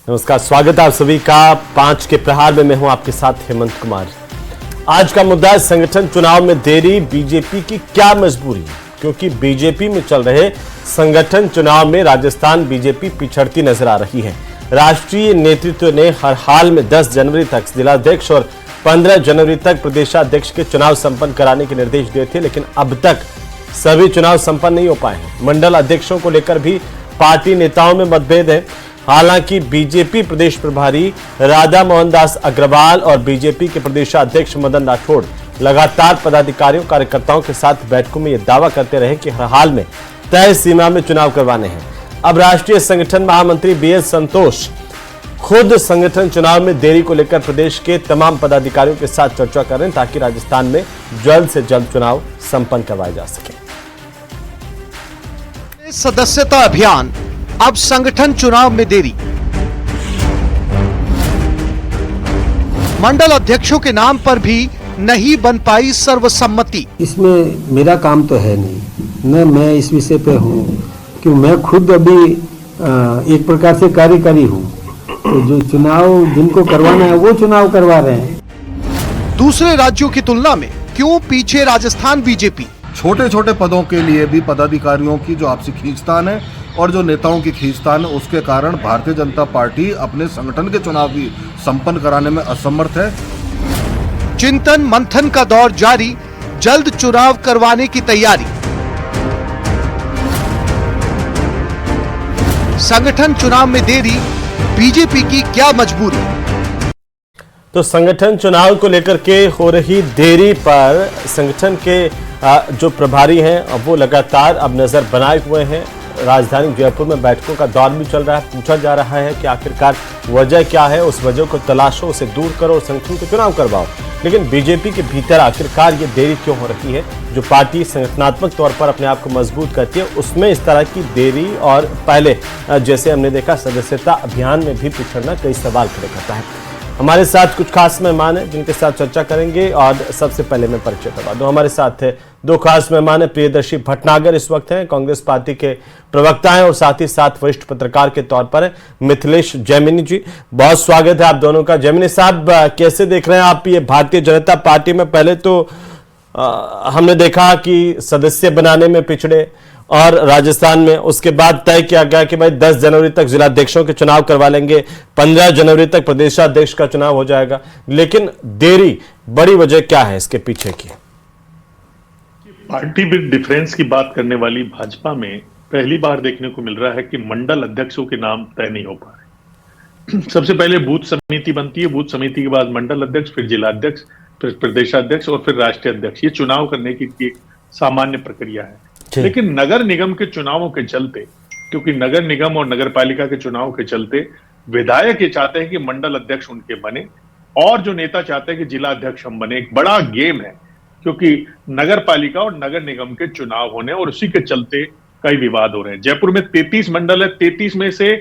नमस्कार, स्वागत है आप सभी का 5 के प्रहार में। मैं हूं आपके साथ हेमंत कुमार। आज का मुद्दा है संगठन चुनाव में देरी, बीजेपी की क्या मजबूरी है? क्योंकि बीजेपी में चल रहे संगठन चुनाव में राजस्थान बीजेपी पिछड़ती नजर आ रही है। राष्ट्रीय नेतृत्व ने हर हाल में 10 जनवरी तक जिलाध्यक्ष और 15 जनवरी तक प्रदेशाध्यक्ष के चुनाव संपन्न कराने के निर्देश दिए थे, लेकिन अब तक सभी चुनाव संपन्न नहीं हो पाए हैं। मंडल अध्यक्षों को लेकर भी पार्टी नेताओं में मतभेद है। हालांकि बीजेपी प्रदेश प्रभारी राधा मोहन दास अग्रवाल और बीजेपी के प्रदेशाध्यक्ष मदन राठौड़ लगातार पदाधिकारियों कार्यकर्ताओं के साथ बैठकों में यह दावा करते रहे कि हर हाल में तय सीमा में चुनाव करवाने हैं। अब राष्ट्रीय संगठन महामंत्री बीएल संतोष खुद संगठन चुनाव में देरी को लेकर प्रदेश के तमाम पदाधिकारियों के साथ चर्चा कर रहे हैं, ताकि राजस्थान में जल्द से जल्द चुनाव संपन्न करवाए जा सके। सदस्यता अभियान, अब संगठन चुनाव में देरी। मंडल अध्यक्षों के नाम पर भी नहीं बन पाई सर्वसम्मति। इसमें मेरा काम तो है नहीं, न मैं इस विषय पे हूँ, क्योंकि मैं खुद अभी एक प्रकार से कार्यकारी हूँ। तो जो चुनाव जिनको करवाना है वो चुनाव करवा रहे हैं। दूसरे राज्यों की तुलना में क्यों पीछे राजस्थान बीजेपी? छोटे छोटे पदों के लिए भी पदाधिकारियों की जो आपसी खींचतान है और जो नेताओं की खींचतान है, उसके कारण भारतीय जनता पार्टी अपने संगठन के चुनाव भी संपन्न कराने में असमर्थ है। चिंतन मंथन का दौर जारी, जल्द चुनाव करवाने की तैयारी। संगठन चुनाव में देरी, बीजेपी की क्या मजबूरी? तो संगठन चुनाव को लेकर के हो रही देरी पर संगठन के जो प्रभारी हैं वो लगातार अब नजर बनाए हुए हैं। राजधानी जयपुर में बैठकों का दौर भी चल रहा है। पूछा जा रहा है कि आखिरकार वजह क्या है, उस वजह को तलाशो, उसे दूर करो, संगठन को चुनाव करवाओ। लेकिन बीजेपी के भीतर आखिरकार ये देरी क्यों हो रही है? जो पार्टी संगठनात्मक तौर पर अपने आप को मजबूत करती है, उसमें इस तरह की देरी और पहले जैसे हमने देखा सदस्यता अभियान में भी पिछड़ना कई सवाल खड़े करता है। हमारे साथ कुछ खास मेहमान हैं जिनके साथ चर्चा करेंगे, और सबसे पहले मैं परिचय करवा दूं। हमारे साथ दो खास मेहमान हैं। प्रियदर्शी भटनागर इस वक्त हैं, कांग्रेस पार्टी के प्रवक्ता हैं और साथ ही साथ वरिष्ठ पत्रकार के तौर पर मिथिलेश जैमिनी जी। बहुत स्वागत है आप दोनों का। जैमिनी साहब, कैसे देख रहे हैं आप ये भारतीय जनता पार्टी में? पहले तो हमने देखा कि सदस्य बनाने में पिछड़े और राजस्थान में, उसके बाद तय किया गया कि भाई 10 जनवरी तक जिलाध्यक्षों के चुनाव करवा लेंगे, 15 जनवरी तक प्रदेशाध्यक्ष का चुनाव हो जाएगा। लेकिन देरी, बड़ी वजह क्या है इसके पीछे की? पार्टी विद डिफरेंस की बात करने वाली भाजपा में पहली बार देखने को मिल रहा है कि मंडल अध्यक्षों के नाम तय नहीं हो पा रहे। सबसे पहले बूथ समिति बनती है, बूथ समिति के बाद मंडल अध्यक्ष, फिर जिलाध्यक्ष, फिर प्रदेशाध्यक्ष और फिर राष्ट्रीय अध्यक्ष। ये चुनाव करने की एक सामान्य प्रक्रिया है। लेकिन नगर निगम के चुनावों के चलते, क्योंकि नगर निगम और नगर पालिका के चुनाव के चलते विधायक ये चाहते हैं कि मंडल अध्यक्ष उनके बने, और जो नेता चाहते हैं कि जिला अध्यक्ष हम बने। एक बड़ा गेम है, क्योंकि नगर पालिका और नगर निगम के चुनाव होने और उसी के चलते कई विवाद हो रहे हैं। जयपुर में 33 मंडल है, 33 में से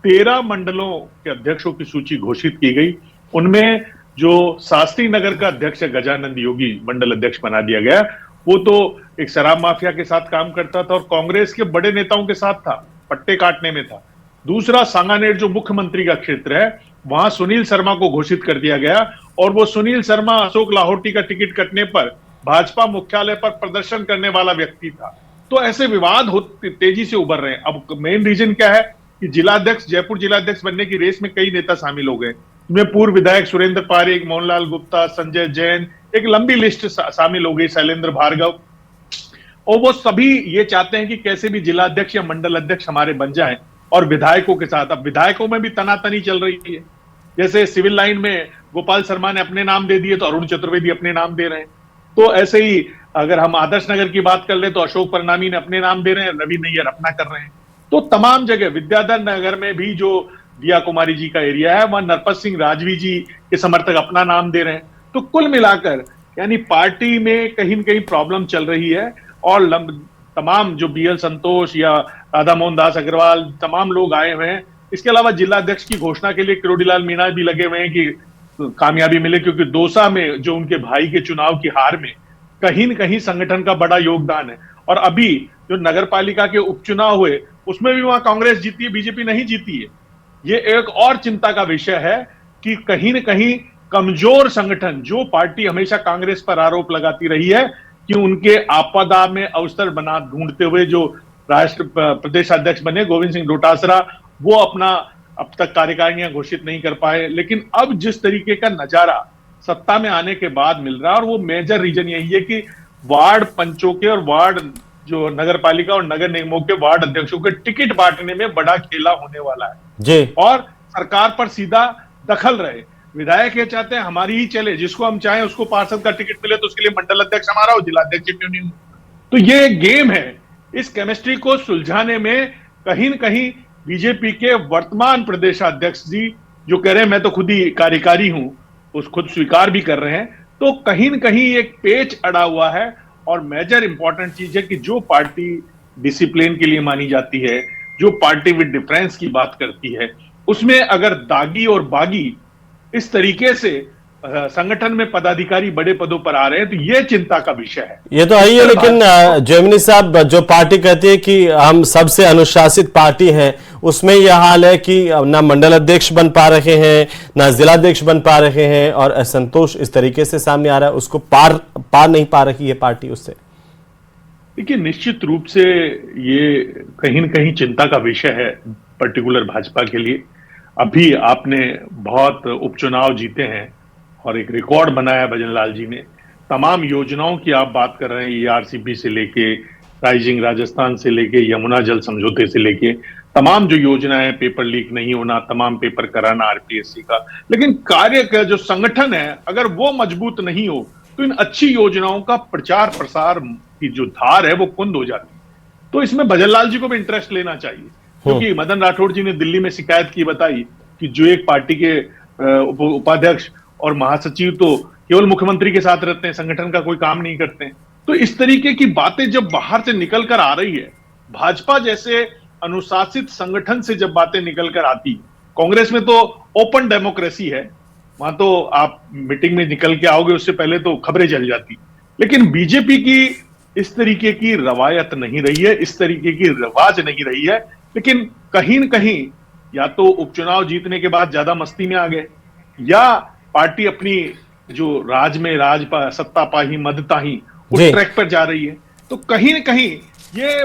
13 मंडलों के अध्यक्षों की सूची घोषित की गई। उनमें जो शास्त्री नगर का अध्यक्ष है गजानंद योगी, मंडल अध्यक्ष बना दिया गया। वो तो एक शराब माफिया के साथ काम करता था और कांग्रेस के बड़े नेताओं के साथ था, पट्टे काटने में था। दूसरा, सांगानेर जो मुख्यमंत्री का क्षेत्र है, वहां सुनील शर्मा को घोषित कर दिया गया, और वो सुनील शर्मा अशोक लाहौटी का टिकट कटने पर भाजपा मुख्यालय पर प्रदर्शन करने वाला व्यक्ति था। तो ऐसे विवाद तेजी से उभर रहे हैं। अब मेन रीजन क्या है कि जिलाध्यक्ष, जयपुर जिलाध्यक्ष बनने की रेस में कई नेता शामिल हो गए। इसमें पूर्व विधायक सुरेंद्र पारेख, मोहनलाल गुप्ता, संजय जैन, एक लंबी लिस्ट शामिल हो गई, शैलेंद्र भार्गव। और वो सभी ये चाहते हैं कि कैसे भी जिलाध्यक्ष या मंडल अध्यक्ष हमारे बन जाएं, और विधायकों के साथ। अब विधायकों में भी तनातनी चल रही है। जैसे सिविल लाइन में गोपाल शर्मा ने अपने नाम दे दिए, तो अरुण चतुर्वेदी अपने नाम दे रहे हैं। तो ऐसे ही अगर हम आदर्श नगर की बात कर ले तो अशोक परनामी ने अपने नाम दे रहे हैं, रवि नैयर अपना कर रहे हैं। तो तमाम जगह, विद्याधर नगर में भी जो दिया कुमारी जी का एरिया है, वहां नरपत सिंह राजवी जी के समर्थक अपना नाम दे रहे हैं। तो कुल मिलाकर यानी पार्टी में कहीं न कहीं प्रॉब्लम चल रही है, और तमाम जो बीएल संतोष या राधा मोहन दास अग्रवाल, तमाम लोग आए हुए हैं। इसके अलावा जिलाध्यक्ष की घोषणा के लिए किरोड़ीलाल मीणा भी लगे हुए हैं कि कामयाबी मिले, क्योंकि दौसा में जो उनके भाई के चुनाव की हार में कहीं न कहीं संगठन का बड़ा योगदान है। और अभी जो नगर पालिका के उपचुनाव हुए, उसमें भी वहां कांग्रेस जीती है, बीजेपी नहीं जीती है। ये एक और चिंता का विषय है कि कहीं न कहीं कमजोर संगठन, जो पार्टी हमेशा कांग्रेस पर आरोप लगाती रही है कि उनके आपदा में अवसर बना ढूंढते हुए जो प्रदेश अध्यक्ष बने गोविंद सिंह डोटासरा, वो अपना अब तक कार्यकारिणियां घोषित नहीं कर पाए। लेकिन अब जिस तरीके का नजारा सत्ता में आने के बाद मिल रहा है, और वो मेजर रीजन यही है कि वार्ड पंचों के और वार्ड जो नगर पालिका और नगर निगमों के वार्ड अध्यक्षों के टिकट बांटने में बड़ा खेला होने वाला है जी। और सरकार पर सीधा दखल रहे। विधायक ये चाहते हैं हमारी ही चले, जिसको हम चाहें उसको पार्षद का टिकट मिले, तो उसके लिए मंडल अध्यक्ष हमारा हो, जिला अध्यक्ष क्यों नहीं हो। तो ये गेम है। इस केमिस्ट्री को सुलझाने में कहीं न कहीं बीजेपी के वर्तमान प्रदेशाध्यक्ष जी जो कह रहे हैं मैं तो खुद ही कार्यकारी हूं, उस खुद स्वीकार भी कर रहे हैं, तो कहीं न कहीं एक पेच अड़ा हुआ है। और मेजर इंपॉर्टेंट चीज है कि जो पार्टी डिसिप्लिन के लिए मानी जाती है, जो पार्टी विद डिफरेंस की बात करती है, उसमें अगर दागी और बागी इस तरीके से संगठन में पदाधिकारी बड़े पदों पर आ रहे हैं, तो ये चिंता का विषय है। ये तो है ही है, लेकिन जयमिनी साहब, जो पार्टी कहती है कि हम सबसे अनुशासित पार्टी हैं, उसमें यह हाल है कि ना मंडल अध्यक्ष बन पा रहे हैं, ना जिलाध्यक्ष बन पा रहे हैं, और असंतोष इस तरीके से सामने आ रहा है, उसको पार नहीं पा रही है पार्टी उससे। देखिए, निश्चित रूप से ये कहीं न कहीं चिंता का विषय है पर्टिकुलर भाजपा के लिए। अभी आपने बहुत उपचुनाव जीते हैं और एक रिकॉर्ड बनाया है भजनलाल जी ने। तमाम योजनाओं की आप बात कर रहे हैं, ईआरसीपी से लेके राइजिंग राजस्थान से लेके यमुना जल समझौते से लेके तमाम जो योजनाएं, पेपर लीक नहीं होना, तमाम पेपर कराना आरपीएससी का, लेकिन कार्य का जो संगठन है अगर वो मजबूत नहीं हो तो इन अच्छी योजनाओं का प्रचार प्रसार की जो धार है वो कुंद हो जाती है। तो इसमें भजनलाल जी को भी इंटरेस्ट लेना चाहिए, क्योंकि मदन राठौड़ जी ने दिल्ली में शिकायत की बताई कि जो एक पार्टी के उपाध्यक्ष और महासचिव तो केवल मुख्यमंत्री के साथ रहते हैं, संगठन का कोई काम नहीं करते हैं। तो इस तरीके की बातें जब बाहर से निकल कर आ रही है, भाजपा जैसे अनुशासित संगठन से जब बातें निकल कर आती, कांग्रेस में तो ओपन डेमोक्रेसी है, वहां तो आप मीटिंग में निकल के आओगे उससे पहले तो खबरें चल जाती, लेकिन बीजेपी की इस तरीके की रवायत नहीं रही है, इस तरीके की रिवाज नहीं रही है। लेकिन कहीं न कहीं या तो उपचुनाव जीतने के बाद ज्यादा मस्ती में आ गए, या पार्टी अपनी जो सत्ता पाही मदताही उस ट्रैक पर जा रही है। तो कहीं न कहीं ये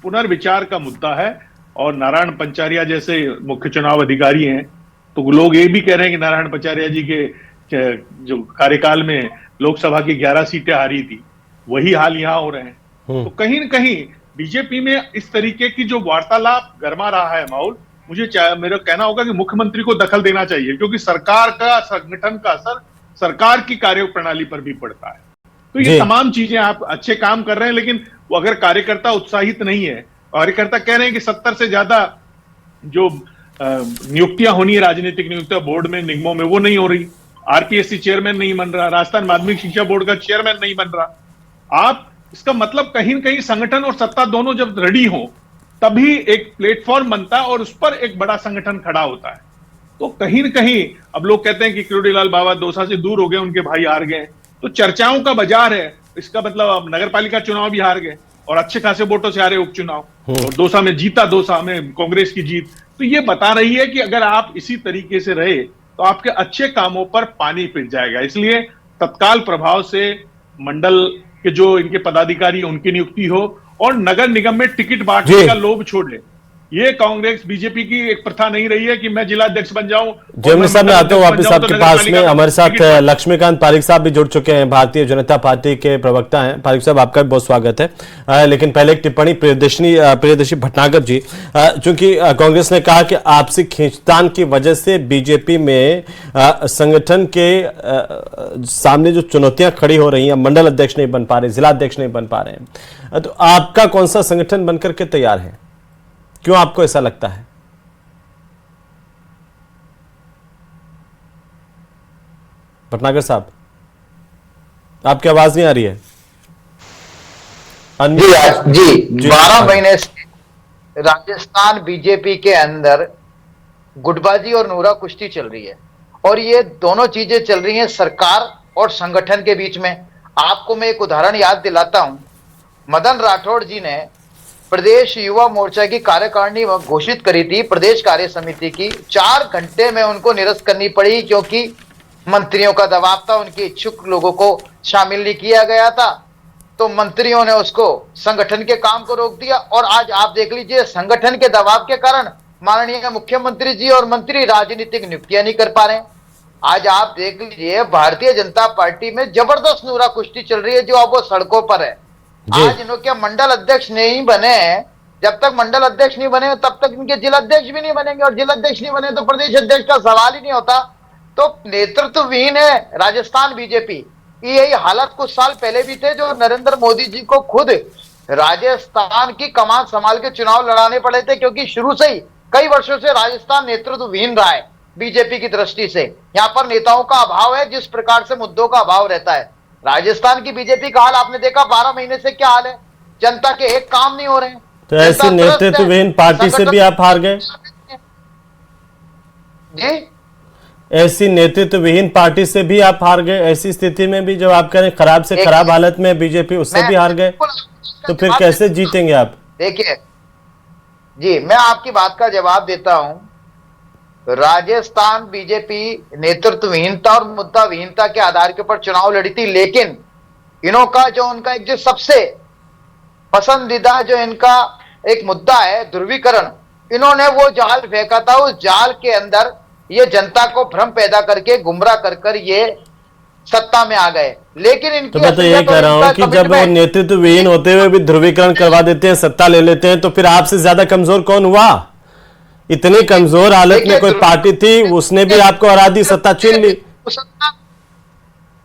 पुनर्विचार का मुद्दा है। और नारायण पंचारिया जैसे मुख्य चुनाव अधिकारी हैं, तो लोग ये भी कह रहे हैं कि नारायण पंचारिया जी के जो कार्यकाल में लोकसभा की 11 सीटें हारी थी, वही हाल यहां हो रहे हैं। तो कहीं न कहीं बीजेपी में इस तरीके की जो वार्तालाप गरमा रहा है माहौल, मेरा कहना होगा कि मुख्यमंत्री को दखल देना चाहिए, क्योंकि सरकार का, संगठन का असर सरकार की कार्य प्रणाली पर भी पड़ता है। तो ये तमाम चीजें, आप अच्छे काम कर रहे हैं, लेकिन वो अगर कार्यकर्ता उत्साहित नहीं है, कार्यकर्ता कह रहे हैं कि 70 से ज्यादा जो नियुक्तियां होनी है, राजनीतिक नियुक्तियां बोर्ड में, निगमों में, वो नहीं हो रही, आरपीएससी चेयरमैन नहीं बन रहा, राजस्थान माध्यमिक शिक्षा बोर्ड का चेयरमैन नहीं बन रहा। आप इसका मतलब कहीं न कहीं संगठन और सत्ता दोनों जब रेडी हो तभी एक प्लेटफॉर्म बनता है और उस पर एक बड़ा संगठन खड़ा होता है। तो कहीं न कहीं अब लोग कहते हैं कि किरोड़ीलाल बाबा दौसा से दूर हो गए, उनके भाई हार गए, तो चर्चाओं का बाजार है। इसका मतलब अब नगर पालिका चुनाव भी हार गए और अच्छे खासे वोटों से हारे उपचुनाव, और दौसा में जीता, दौसा में कांग्रेस की जीत। तो ये बता रही है कि अगर आप इसी तरीके से रहे तो आपके अच्छे कामों पर पानी फिर जाएगा। इसलिए तत्काल प्रभाव से मंडल के जो इनके पदाधिकारी, उनकी नियुक्ति हो, और नगर निगम में टिकट बांटने का लोभ छोड़े। ये कांग्रेस बीजेपी की एक प्रथा नहीं रही है कि मैं जिला अध्यक्ष बन जाऊं। जयमिनी साहब, मैं आता हूं वापस आपके पास में। हमारे साथ लक्ष्मीकांत पारिक साहब भी जुड़ चुके हैं, भारतीय जनता पार्टी के प्रवक्ता हैं। पारिक साहब, आपका भी बहुत स्वागत है। लेकिन पहले एक टिप्पणी प्रियदर्शी भटनागर जी, चूंकि कांग्रेस ने कहा कि आपसी खींचतान की वजह से बीजेपी में संगठन के सामने जो चुनौतियां खड़ी हो रही हैं, मंडल अध्यक्ष नहीं बन पा रहे, जिला अध्यक्ष नहीं बन पा रहे हैं, तो आपका कौन सा संगठन बनकर के तैयार है? क्यों आपको ऐसा लगता है? भटनागर साहब, आपकी आवाज नहीं आ रही है। जी 12 महीने से राजस्थान बीजेपी के अंदर गुटबाजी और नूरा कुश्ती चल रही है, और ये दोनों चीजें चल रही हैं सरकार और संगठन के बीच में। आपको मैं एक उदाहरण याद दिलाता हूं। मदन राठौड़ जी ने प्रदेश युवा मोर्चा की कार्यकारिणी घोषित करी थी, प्रदेश कार्य समिति की, 4 घंटे में उनको निरस्त करनी पड़ी क्योंकि मंत्रियों का दबाव था, उनके इच्छुक लोगों को शामिल नहीं किया गया था। तो मंत्रियों ने उसको संगठन के काम को रोक दिया और आज आप देख लीजिए संगठन के दबाव के कारण माननीय मुख्यमंत्री जी और मंत्री राजनीतिक नियुक्तियां नहीं कर पा रहे हैं। आज आप देख लीजिए भारतीय जनता पार्टी में जबरदस्त नूरा कुश्ती चल रही है जो अब वो सड़कों पर है। आज इनके मंडल अध्यक्ष नहीं बने, जब तक मंडल अध्यक्ष नहीं बने तब तक इनके जिला अध्यक्ष भी नहीं बनेंगे और जिला अध्यक्ष नहीं बने तो प्रदेश अध्यक्ष का सवाल ही नहीं होता। तो नेतृत्व विहीन है राजस्थान बीजेपी। यही हालत कुछ साल पहले भी थे जो नरेंद्र मोदी जी को खुद राजस्थान की कमान संभाल के चुनाव लड़ाने पड़े थे, क्योंकि शुरू से ही कई वर्षों से राजस्थान नेतृत्व विहीन रहा है बीजेपी की दृष्टि से। यहाँ पर नेताओं का अभाव है, जिस प्रकार से मुद्दों का अभाव रहता है। राजस्थान की बीजेपी का हाल आपने देखा, 12 महीने से क्या हाल है, जनता के एक काम नहीं हो रहे हैं। तो ऐसी नेतृत्वहीन पार्टी से भी आप हार गए जी, ऐसी नेतृत्वहीन पार्टी से भी आप हार गए। ऐसी स्थिति में भी जब आप कह रहे हैं खराब से खराब हालत में बीजेपी, उससे भी हार गए, तो फिर कैसे जीतेंगे आप? देखिए जी, मैं आपकी बात का जवाब देता हूं। राजस्थान बीजेपी नेतृत्वहीनता और मुद्दा विहीनता के आधार के ऊपर चुनाव लड़ी थी, लेकिन इनों का जो उनका एक जो सबसे पसंदीदा जो इनका एक मुद्दा है ध्रुवीकरण, इन्होंने वो जाल फेंका था। उस जाल के अंदर ये जनता को भ्रम पैदा करके गुमराह कर ये सत्ता में आ गए। लेकिन इनकी तो मैं तो ये कह रहा हूं कि जब वो नेतृत्वहीन होते हुए भी ध्रुवीकरण करवा देते हैं, सत्ता ले लेते हैं, तो फिर आपसे ज्यादा कमजोर कौन हुआ? इतनी कमजोर हालत में कोई पार्टी थी, उसने भी आपको हरा दी, सत्ता छीन ली।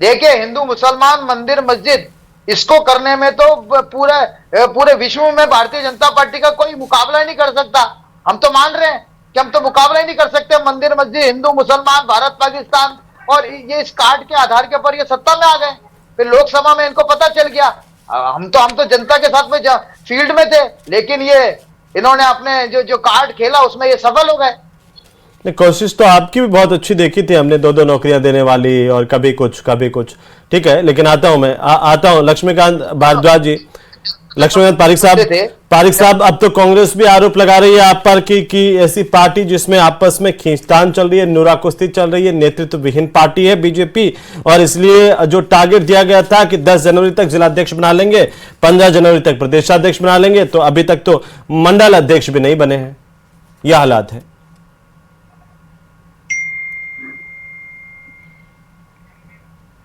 देखिए हिंदू मुसलमान मंदिर मस्जिद, इसको करने में तो पूरे विश्व में भारतीय जनता पार्टी का कोई मुकाबला ही नहीं कर सकता। हम तो मान रहे हैं कि हम तो मुकाबला ही नहीं कर सकते। मंदिर मस्जिद, हिंदू मुसलमान, भारत पाकिस्तान, और ये इस कार्ड के आधार के ऊपर ये सत्ता में आ गए। फिर लोकसभा में इनको पता चल गया। हम तो जनता के साथ में फील्ड में थे, लेकिन ये इन्होंने अपने जो कार्ड खेला उसमें ये सफल हो गए। कोशिश तो आपकी भी बहुत अच्छी देखी थी हमने, 2-2 नौकरियां देने वाली और कभी कुछ ठीक है। लेकिन आता हूं मैं आता हूं लक्ष्मीकांत भारद्वाज जी, लक्ष्मीकांत पारिक साहब, अब तो कांग्रेस भी आरोप लगा रही है आप पर कि ऐसी पार्टी जिसमें आपस में खींचतान चल रही है, नूरा कुश्ती चल रही है, नेतृत्व विहीन पार्टी है बीजेपी, और इसलिए जो टारगेट दिया गया था कि 10 जनवरी तक जिलाध्यक्ष बना लेंगे, 15 जनवरी तक प्रदेशाध्यक्ष बना लेंगे, तो अभी तक तो मंडल अध्यक्ष भी नहीं बने हैं। यह हालात है।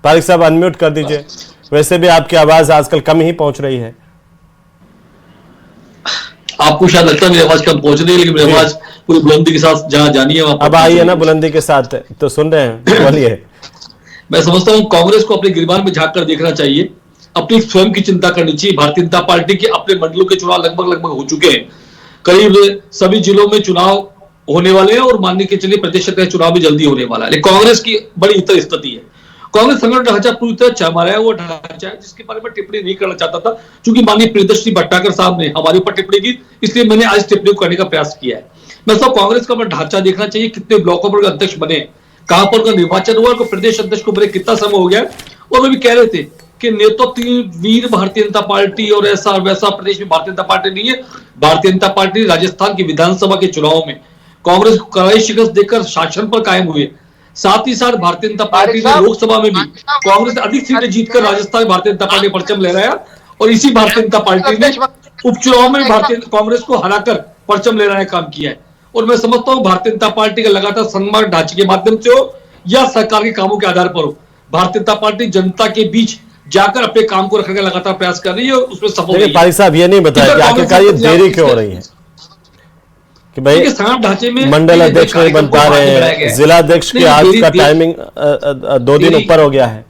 पारिक साहब अनम्यूट कर दीजिए, वैसे भी आपकी आवाज आजकल कम ही पहुंच रही है। आपको शायद लगता है मेरी आवाज कम पहुंच रही है, लेकिन मेरी आवाज पूरी बुलंदी के साथ जहां जानी है वहां अब आई है ना बुलंदी के साथ, तो सुन रहे हैं, बोलिए। मैं समझता हूं कांग्रेस को अपने गिरबान में झांक कर देखना चाहिए, अपनी स्वयं की चिंता करनी चाहिए। भारतीय जनता पार्टी के अपने मंडलों के चुनाव लगभग हो चुके हैं, करीब सभी जिलों में चुनाव होने वाले हैं और मानने के चलिए प्रदेश का चुनाव भी जल्दी होने वाला है। लेकिन कांग्रेस की बड़ी इतर स्थिति है। कांग्रेस संगठन ढांचा पूरी तरह चरमराया हुआ ढांचा है, जिसके बारे में टिप्पणी नहीं करना चाहता था, क्योंकि माननीय प्रियदर्शनी भट्टाचार्य साहब ने हमारे ऊपर टिप्पणी की, इसलिए मैंने आज टिप्पणी करने का प्रयास किया है। मैं सब कांग्रेस का ढांचा देखना चाहिए, कितने ब्लॉकों पर अध्यक्ष बने, कहां पर का निर्वाचन हुआ, प्रदेश अध्यक्ष को बने कितना समय हो गया। और वे भी कह रहे थे कि नेतृत्वहीन भारतीय जनता पार्टी और ऐसा वैसा प्रदेश में भारतीय जनता पार्टी नहीं है। भारतीय जनता पार्टी राजस्थान की विधानसभा के चुनाव में कांग्रेस को कड़ाई शिकस्त देकर शासन पर कायम हुए। साथ ही साथ भारतीय जनता पार्टी ने लोकसभा में भी कांग्रेस अधिक सीटें जीतकर राजस्थान भारतीय जनता पार्टी परचम लहराया, और इसी भारतीय जनता पार्टी ने उपचुनाव में भारतीय कांग्रेस को हराकर परचम लहराने का काम किया है। और मैं समझता हूं भारतीय जनता पार्टी का लगातार सम्मान ढांचे के माध्यम से हो या सरकार के कामों के आधार पर हो, भारतीय जनता पार्टी जनता के बीच जाकर अपने काम को रखने का लगातार प्रयास कर रही है, उसमें सफल रही है। पारिक साहब ये नहीं बताया कि आखिरकार ये देरी क्यों हो रही है कि भाई ढांचे में मंडल अध्यक्ष नहीं बन पा रहे हैं, जिला अध्यक्ष की आज का टाइमिंग 2 दिन ऊपर हो गया है।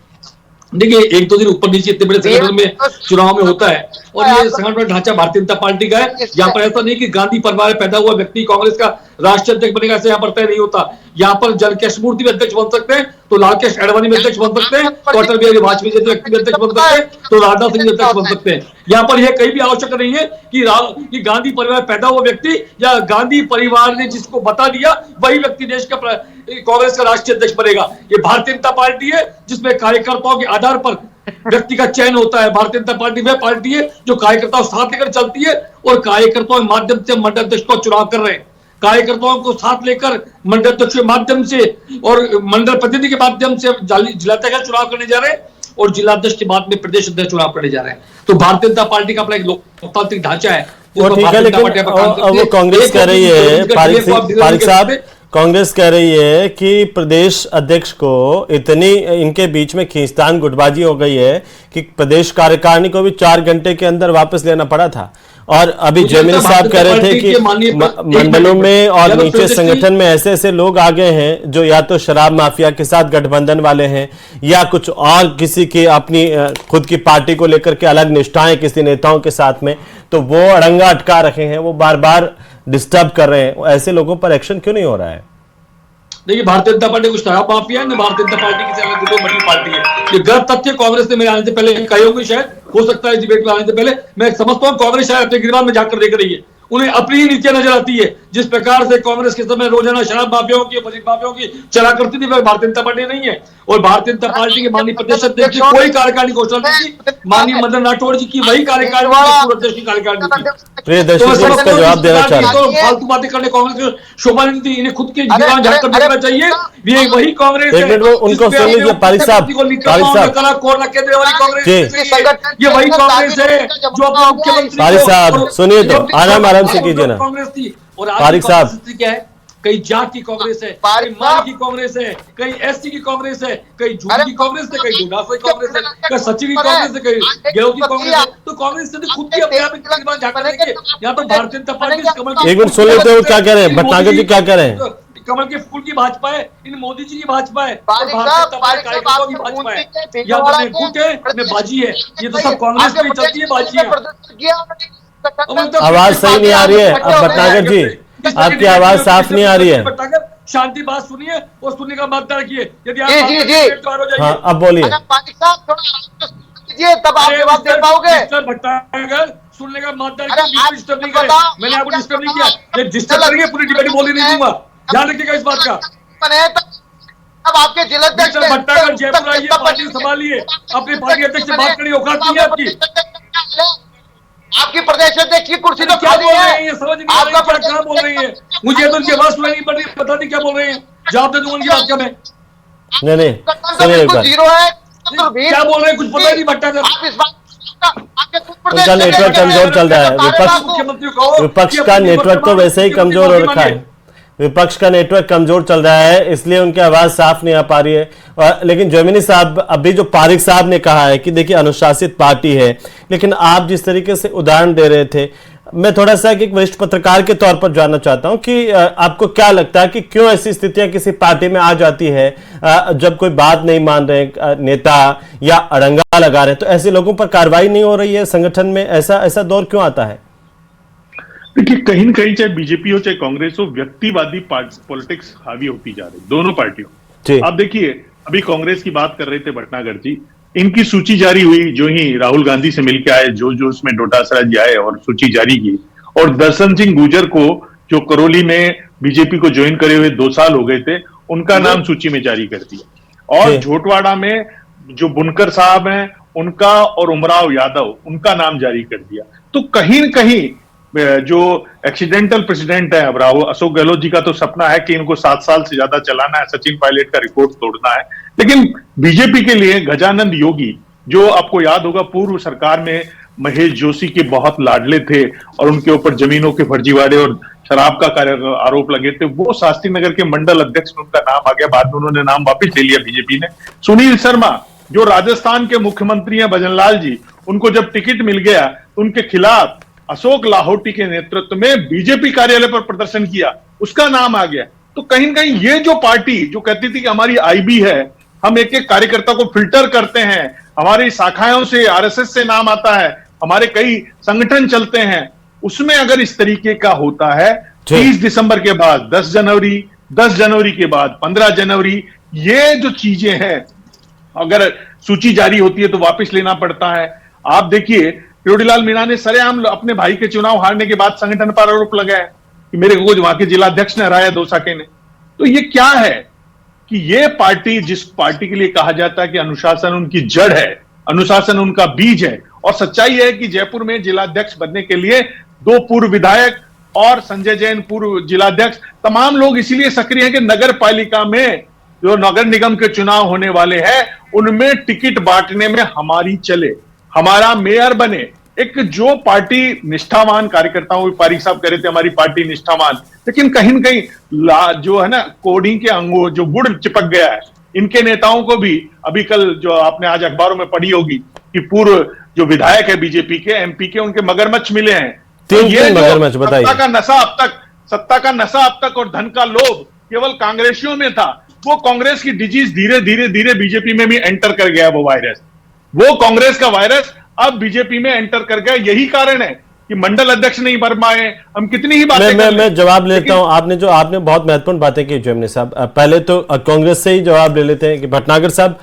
देखिए 1-2 दिन ऊपर नीचे इतने बड़े संगठन में चुनाव में होता है, और ये संगठन ढांचा भारतीय जनता पार्टी का है। यहाँ पर ऐसा नहीं कि गांधी परिवार में पैदा हुआ व्यक्ति कांग्रेस का राष्ट्रीय अध्यक्ष बनेगा, ऐसे यहाँ पर तय नहीं होता। यहाँ पर जलकेश मूर्ति में अध्यक्ष बन सकते हैं, तो लालकेश अडवाणी में अध्यक्ष बन सकते हैं, तो अटल बिहारी वाजपेयी जैसे व्यक्ति अध्यक्ष बन सकते हैं, तो राजनाथ सिंह अध्यक्ष बन सकते हैं। यहाँ पर यह कहीं भी आवश्यक नहीं है कि गांधी परिवार पैदा हुआ व्यक्ति या गांधी परिवार ने जिसको बता दिया वही व्यक्ति देश का कांग्रेस का राष्ट्रीय अध्यक्ष बनेगा। ये भारतीय जनता पार्टी है जिसमें कार्यकर्ताओं के आधार पर व्यक्ति का चयन होता है। भारतीय जनता पार्टी वह पार्टी है जो कार्यकर्ताओं साथ लेकर चलती है और कार्यकर्ताओं के माध्यम से मंडल अध्यक्ष को चुनाव कर रहे हैं। कार्यकर्ताओं को साथ लेकर मंडल अध्यक्ष के माध्यम से और मंडल प्रतिनिधि के माध्यम से जिलाध्यक्ष का चुनाव करने जा रहे हैं और जिलाध्यक्ष के बाद में प्रदेश अध्यक्ष चुनाव करने जा रहे हैं। तो भारतीय जनता पार्टी का अपना एक लोकतांत्रिक ढांचा है। वो ठीक है, लेकिन वो कांग्रेस कह रही है, पारिक साहब, कांग्रेस कह रही है कि प्रदेश अध्यक्ष को इतनी इनके बीच में खींचतान गुटबाजी हो गई है कि प्रदेश कार्यकारिणी को भी 4 घंटे के अंदर वापस लेना पड़ा था। और अभी जयमिनी साहब कह रहे थे कि मंडलों में और नीचे संगठन में ऐसे ऐसे लोग आ गए हैं जो या तो शराब माफिया के साथ गठबंधन वाले हैं या कुछ और किसी की अपनी खुद की पार्टी को लेकर के अलग निष्ठाएं किसी नेताओं के साथ में, तो वो अड़ंगा अटका रखे हैं, वो बार बार डिस्टर्ब कर रहे हैं। ऐसे लोगों पर एक्शन क्यों नहीं हो रहा है? देखिए, भारतीय जनता पार्टी कुछ शराब माफिया है न भारतीय जनता पार्टी की अलग बड़ी पार्टी है। ये गलत तथ्य कांग्रेस ने मेरे आने से पहले कहे होंगे, शायद हो सकता है डिबेट में आने से पहले। मैं समझता हूं कांग्रेस शायद अपने गिरबान में जाकर देख रही है, उन्हें अपनी ही नीतियां नजर आती है। जिस प्रकार से कांग्रेस के समय रोजाना शराब माफियाओं की मजीद माफियाओं की चला करती थी, वह भारतीय जनता पार्टी नहीं है। और भारतीय जनता पार्टी के माननीय प्रदेश अध्यक्ष की कोई कार्यकारिणी घोषणा नहीं थी, माननीय मदन राठौड़ जी की वही कार्यकारिणी अध्यक्ष की कार्यकारिणी थी। जवाब देना चाहिए, फालतू बातें करने कांग्रेस को शोभा नहीं थी। इन्हें खुद के गिरबान झाँक कर देखना चाहिए, ये वही कांग्रेस है। उनको सुन लीजिए पारिक साहब, ये वही कांग्रेस है जो अपने मुख्यमंत्री पारिक साहब सुनिए तो आराम से कीजिए ना। कांग्रेस थी और पारिक साहब क्या है, कई जात की कांग्रेस है, कई माल की कांग्रेस है, कई एससी की कांग्रेस है, कई झूठ की कांग्रेस है, कई गुंडासा की कांग्रेस है, कई सच्ची की कांग्रेस है, कई गेहूं की कांग्रेस है। तो कांग्रेस ने खुद की अपने आप यहाँ तो भारतीय जनता पार्टी कमल एक मिनट सुन लेते हो क्या कह रहे हैं भटनागर जी, क्या कह रहे हैं? कमल के फूल की भाजपा है, इन मोदी जी की भाजपा है, भारतीय जनता पार्टी कार्यकर्ताओं की भाजपा है। या तो गुट है न बाजी है, ये तो सब कांग्रेस में चलती है बाजी है। आवाज सही नहीं आ रही है। अब भटनागर जी आपकी आवाज साफ नहीं आ रही है। शांति बात सुनिए और सुनने का मत रखिए। यदि आप हाँ अब बोलिए, तब आप जवाब दे पाओगे। भट्टागर सुनने का मत रखिए, डिस्टर्ब नहीं करें। मैंने आपको डिस्टर्ब नहीं किया, ये डिस्टर्ब करेंगे पूरी डिबेट बोली नहीं दूंगा, ध्यान रखिएगा इस बात का। अब आपके जिलाध्यक्ष भट्टागर जयपुर आइए, पार्टी संभालिए, अपनी पार्टी अध्यक्ष से बात करिए, औकात नहीं है आपकी। आपकी प्रदेश अध्यक्ष की कुर्सी तो क्या बोल रहे हैं, समझ नहीं आ रही है क्या बोल रही है। मुझे तो उनकी आवाज सुनाई नहीं पड़ रही, पता नहीं क्या बोल रहे हैं। जवाब दे दूंगा उनकी बात का मैं। नहीं सुनिए एक बार, जीरो है, क्या बोल रहे हैं कुछ पता ही नहीं। भट्टागर उनका नेटवर्क कमजोर चल रहा है। विपक्ष का नेटवर्क तो वैसे ही कमजोर हो रखा है, विपक्ष का नेटवर्क कमजोर चल रहा है, इसलिए उनकी आवाज साफ नहीं आ पा रही है। लेकिन जयमिनी साहब, अभी जो पारिक साहब ने कहा है कि देखिए अनुशासित पार्टी है, लेकिन आप जिस तरीके से उदाहरण दे रहे थे, मैं थोड़ा सा एक वरिष्ठ पत्रकार के तौर पर जानना चाहता हूं कि आपको क्या लगता है कि क्यों ऐसी स्थितियां किसी पार्टी में आ जाती है जब कोई बात नहीं मान रहे नेता या अड़ंगा लगा रहे, तो ऐसे लोगों पर कार्रवाई नहीं हो रही है संगठन में? ऐसा दौर क्यों आता है? देखिए, कहीं न कहीं चाहे बीजेपी हो चाहे कांग्रेस हो, व्यक्तिवादी पॉलिटिक्स हावी होती जा रही दोनों पार्टियों। आप देखिए, अभी कांग्रेस की बात कर रहे थे भटनागर जी, इनकी सूची जारी हुई जो ही राहुल गांधी से मिलकर आए, जो उसमें डोटासरा जी आए और सूची जारी की, और दर्शन सिंह गुर्जर को जो करौली में बीजेपी को ज्वाइन करे हुए 2 साल हो गए थे, उनका नाम सूची में जारी कर दिया। और झोटवाड़ा में जो बुनकर साहब हैं उनका और उमराव यादव, उनका नाम जारी कर दिया। तो कहीं न कहीं जो एक्सीडेंटल प्रेसिडेंट है अब राहुल अशोक गहलोत जी का तो सपना है कि इनको 7 साल से ज्यादा चलाना है, सचिन पायलट का रिकॉर्ड तोड़ना है। लेकिन बीजेपी के लिए गजानंद योगी, जो आपको याद होगा पूर्व सरकार में महेश जोशी के बहुत लाडले थे और उनके ऊपर जमीनों के फर्जीवाड़े और शराब का आरोप लगे थे, वो शास्त्री नगर के मंडल अध्यक्ष में उनका नाम आ गया। बाद में उन्होंने नाम वापिस ले लिया बीजेपी ने। सुनील शर्मा जो राजस्थान के मुख्यमंत्री हैं, भजनलाल जी, उनको जब टिकट मिल गया उनके खिलाफ अशोक लाहौटी के नेतृत्व में बीजेपी कार्यालय पर प्रदर्शन किया, उसका नाम आ गया। तो कहीं न कहीं ये जो पार्टी जो कहती थी कि हमारी आईबी है, हम एक एक कार्यकर्ता को फिल्टर करते हैं, हमारी शाखाओं से आरएसएस से नाम आता है, हमारे कई संगठन चलते हैं, उसमें अगर इस तरीके का होता है 30 दिसंबर के बाद 10 जनवरी के बाद 15 जनवरी, ये जो चीजें हैं, अगर सूची जारी होती है तो वापस लेना पड़ता है। आप देखिए प्योडीलाल मीणा ने सरेआम अपने भाई के चुनाव हारने के बाद संगठन पर आरोप लगाया कि मेरे को वहां के जिलाध्यक्ष ने हराया दोसाके ने। तो ये क्या है कि ये पार्टी, जिस पार्टी के लिए कहा जाता है कि अनुशासन उनकी जड़ है, अनुशासन उनका बीज है। और सच्चाई है कि जयपुर में जिलाध्यक्ष बनने के लिए 2 पूर्व विधायक और संजय जैन पूर्व जिलाध्यक्ष, तमाम लोग इसीलिए सक्रिय हैं कि नगर पालिका में जो नगर निगम के चुनाव होने वाले हैं उनमें टिकट बांटने में हमारी चले, हमारा मेयर बने। एक जो पार्टी निष्ठावान कार्यकर्ताओं, पारिक साहब कह रहे थे हमारी पार्टी निष्ठावान, लेकिन कहीं न कहीं जो है ना कोडिंग के अंगों जो गुड़ चिपक गया है, इनके नेताओं को भी अभी कल जो आपने आज अखबारों में पढ़ी होगी कि पूर्व जो विधायक है बीजेपी के, एमपी के, उनके मगरमच्छ मिले हैं। तो ये मगरमच्छ बताइए, सत्ता का नशा अब तक और धन का लोभ केवल कांग्रेसियों में था, वो कांग्रेस की डिजीज धीरे धीरे बीजेपी में भी एंटर कर गया। वो वायरस, वो कांग्रेस का वायरस अब बीजेपी में एंटर कर गया। यही कारण है कि मंडल अध्यक्ष नहीं बन पाए। हम कितनी ही बातें मैं जवाब लेता हूं। आपने बहुत महत्वपूर्ण बातें की जयमिनी साहब। पहले तो कांग्रेस से ही जवाब ले लेते हैं कि भटनागर साहब,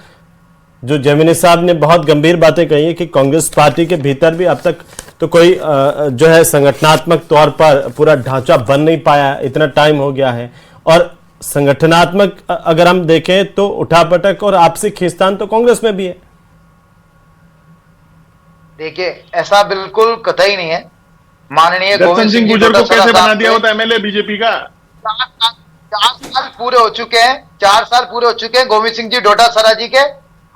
जो जयमिनी साहब ने बहुत गंभीर बातें कही है कि कांग्रेस पार्टी के भीतर भी अब तक तो कोई जो है संगठनात्मक तौर पर पूरा ढांचा बन नहीं पाया, इतना टाइम हो गया है। और संगठनात्मक अगर हम देखें तो उठापटक और आपसी खींचतान तो कांग्रेस में भी है। देखिए, ऐसा बिल्कुल कतई नहीं है। माननीय गोविंद सिंह गुर्जर को कैसे बना दिया होता एमएलए बीजेपी का? 4 साल पूरे हो चुके हैं, 4 साल पूरे हो चुके हैं गोविंद सिंह जी डोटासरा जी के,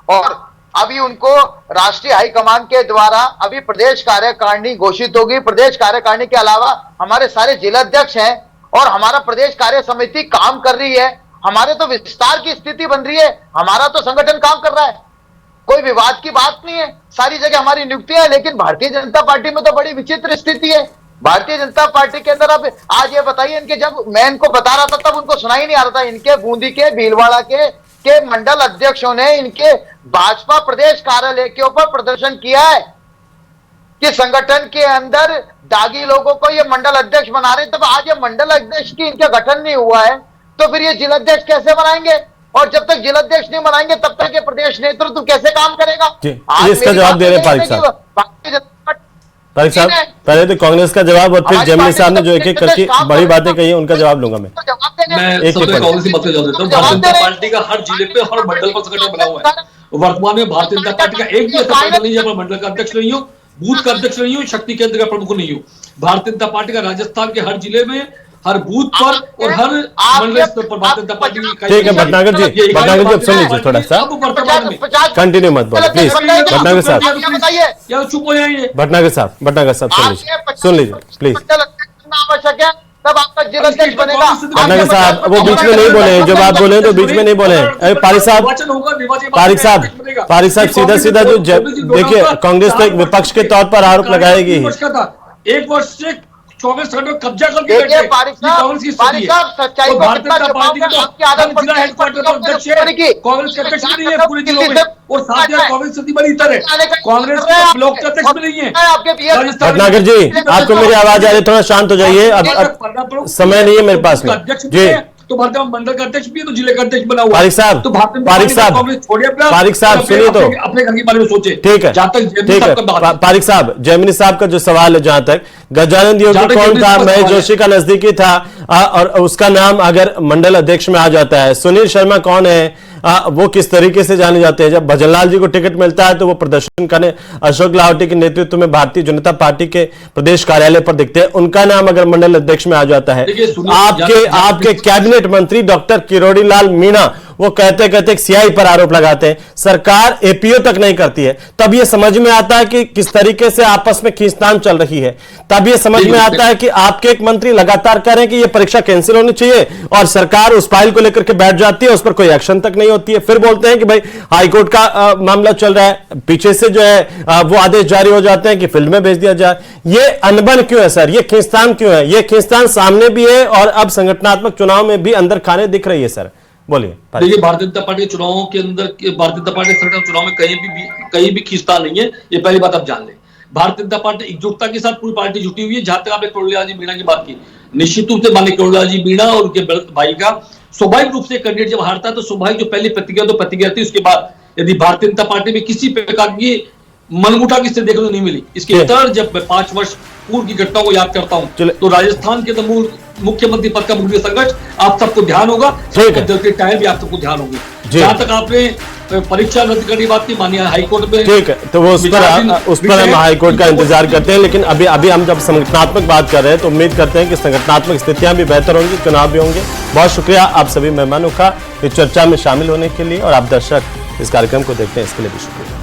और अभी उनको राष्ट्रीय हाईकमान के द्वारा अभी प्रदेश कार्यकारिणी घोषित होगी। प्रदेश कार्यकारिणी के अलावा हमारे सारे जिलाध्यक्ष हैं और हमारा प्रदेश कार्य समिति काम कर रही है। हमारे तो विस्तार की स्थिति बन रही है, हमारा तो संगठन काम कर रहा है, कोई विवाद की बात नहीं है। सारी जगह हमारी नियुक्तियां है। लेकिन भारतीय जनता पार्टी में तो बड़ी विचित्र स्थिति है। भारतीय जनता पार्टी के अंदर अब आज ये बताइए, इनके जब मैं इनको बता रहा था तब उनको सुनाई नहीं आ रहा था। इनके बूंदी के भीलवाड़ा के मंडल अध्यक्षों ने इनके भाजपा प्रदेश कार्यालय के ऊपर प्रदर्शन किया है कि संगठन के अंदर दागी लोगों को ये मंडल अध्यक्ष बना रहे। तब आज ये मंडल अध्यक्ष की इनका गठन नहीं हुआ है तो फिर ये जिलाध्यक्ष कैसे बनाएंगे? और जब तक जिलाध्यक्ष नहीं बनाएंगे तब तक ये प्रदेश नेतृत्व कैसे काम करेगा? इसका जवाब दे रहे हैं पारिक साहब। पहले तो कांग्रेस का जवाब और फिर जयमिनी साहब ने जो एक एक करके बड़ी बातें कही है उनका जवाब लूंगा मैं। सबसे कांग्रेस की बात कर देता हूँ। भारतीय जनता पार्टी का हर जिले पे हर मंडल पर संगठन बना हुआ है। वर्तमान में भारतीय जनता पार्टी का एक भी ऐसा मंडल नहीं है मंडल का अध्यक्ष नहीं हो, बूथ का अध्यक्ष नहीं हो, शक्ति केंद्र का प्रमुख नहीं हो। भारतीय जनता पार्टी का राजस्थान के हर जिले में, हर बूथ पर और हर मंडल स्तर पर भारतीय जनता पार्टी की। ठीक है भटनागर जी, अब सुन लीजिए थोड़ा सा, कंटिन्यू मत बोलो प्लीज। भटनागर साहब चुप हो जाइए। भटनागर साहब सुन लीजिए प्लीज। आवश्यक है तब आपका जिलाध्यक्ष बनेगा। भटनागर साहब वो बीच में नहीं बोले, जब आप बोले तो बीच में नहीं बोले। पारिक साहब सीधा जो देखिए, कांग्रेस तो एक विपक्ष के तौर पर आरोप लगाएगी। 1 वर्ष से 24 घंटे कब्जा करके देखिए पारिक साहब सच्चाई को कितना छुपाओगे? आपकी आदत पड़ती है कांग्रेस के अध्यक्ष भी नहीं है पूरे जिलों में, और साथ ही कांग्रेस सती बड़ी इतर है, कांग्रेस का ब्लॉक के अध्यक्ष भी नहीं है। भटनागर जी आपको मेरी आवाज आ रही है, थोड़ा शांत हो जाइए, अब समय नहीं है मेरे पास में जी। तो भारतीय मंडल का अध्यक्ष भी है, तो जिले का अध्यक्ष बना हुआ। पारिक साहब, तो पारिक साहब सुनिए तो, अपने घर के बारे में सोचे। ठीक है पारिक साहब, जयमिनी साहब का जो सवाल है, जहां तक गजानंद योगी कौन था, महेश जोशी का नजदीकी था और उसका नाम अगर मंडल अध्यक्ष में आ जाता है। सुनील शर्मा कौन है, वो किस तरीके से जाने जाते हैं? जब भजनलाल जी को टिकट मिलता है तो वो प्रदर्शन करने अशोक लाहोटी के नेतृत्व में भारतीय जनता पार्टी के प्रदेश कार्यालय पर दिखते हैं। उनका नाम अगर मंडल अध्यक्ष में आ जाता है, आपके कैबिनेट मंत्री डॉक्टर किरोड़ी लाल मीणा वो कहते कहते सीआई पर आरोप लगाते हैं, सरकार एपीओ तक नहीं करती है। तब ये समझ में आता है कि किस तरीके से आपस में खींचतान चल रही है। तब ये समझ में आता है कि आपके एक मंत्री लगातार कह रहे हैं कि ये परीक्षा कैंसिल होनी चाहिए और सरकार उस फाइल को लेकर के बैठ जाती है, उस पर कोई एक्शन तक नहीं होती है। फिर बोलते हैं कि भाई हाईकोर्ट का मामला चल रहा है, पीछे से जो है वो आदेश जारी हो जाते हैं कि फील्ड में भेज दिया जाए। ये अनबन क्यों है सर? ये खींचतान क्यों है? ये खींचतान सामने भी है और अब संगठनात्मक चुनाव में भी अंदर खाने दिख रही है सर, बोलिए। देखिए, भारतीय जनता पार्टी के चुनावों के अंदर, भारतीय जनता पार्टी संगठन चुनाव में कहीं भी खींचतान नहीं है, ये पहली बात आप जान लें। भारतीय जनता पार्टी एकजुटता के साथ पूरी पार्टी जुटी हुई है। जहां तक आपने किरोड़ीलाल जी मीणा की बात की, निश्चित रूप से माननीय किरोड़ीलाल जी मीणा और उनके भाई का स्वाभाविक रूप से कैंडिडेट जब हारता है तो स्वाभाविक जो पहली प्रतिक्रिया थी, उसके बाद यदि भारतीय जनता पार्टी में किसी प्रकार की मनमुटा की स्थिति देखने को नहीं मिली। इसके उत्तर जब मैं 5 वर्ष पूर्व की घटनाओं को याद करता हूं तो राजस्थान के मुख्यमंत्री पद का मुख्य संघर्ष आप सबको ध्यान होगा, टाइम भी आप सबको ध्यान होगी। जहां तक आपने परीक्षा रद्द करने की बात की मानिए हाईकोर्ट में, ठीक है, तो वो उस पर हम हाईकोर्ट का इंतजार करते हैं। लेकिन अभी हम जब संगठनात्मक बात कर रहे हैं तो उम्मीद करते हैं कि संगठनात्मक स्थितियां भी बेहतर होंगी, चुनाव भी होंगे। बहुत शुक्रिया आप सभी मेहमानों का इस चर्चा में शामिल होने के लिए, और आप दर्शक इस कार्यक्रम को देखते हैं इसके लिए भी शुक्रिया।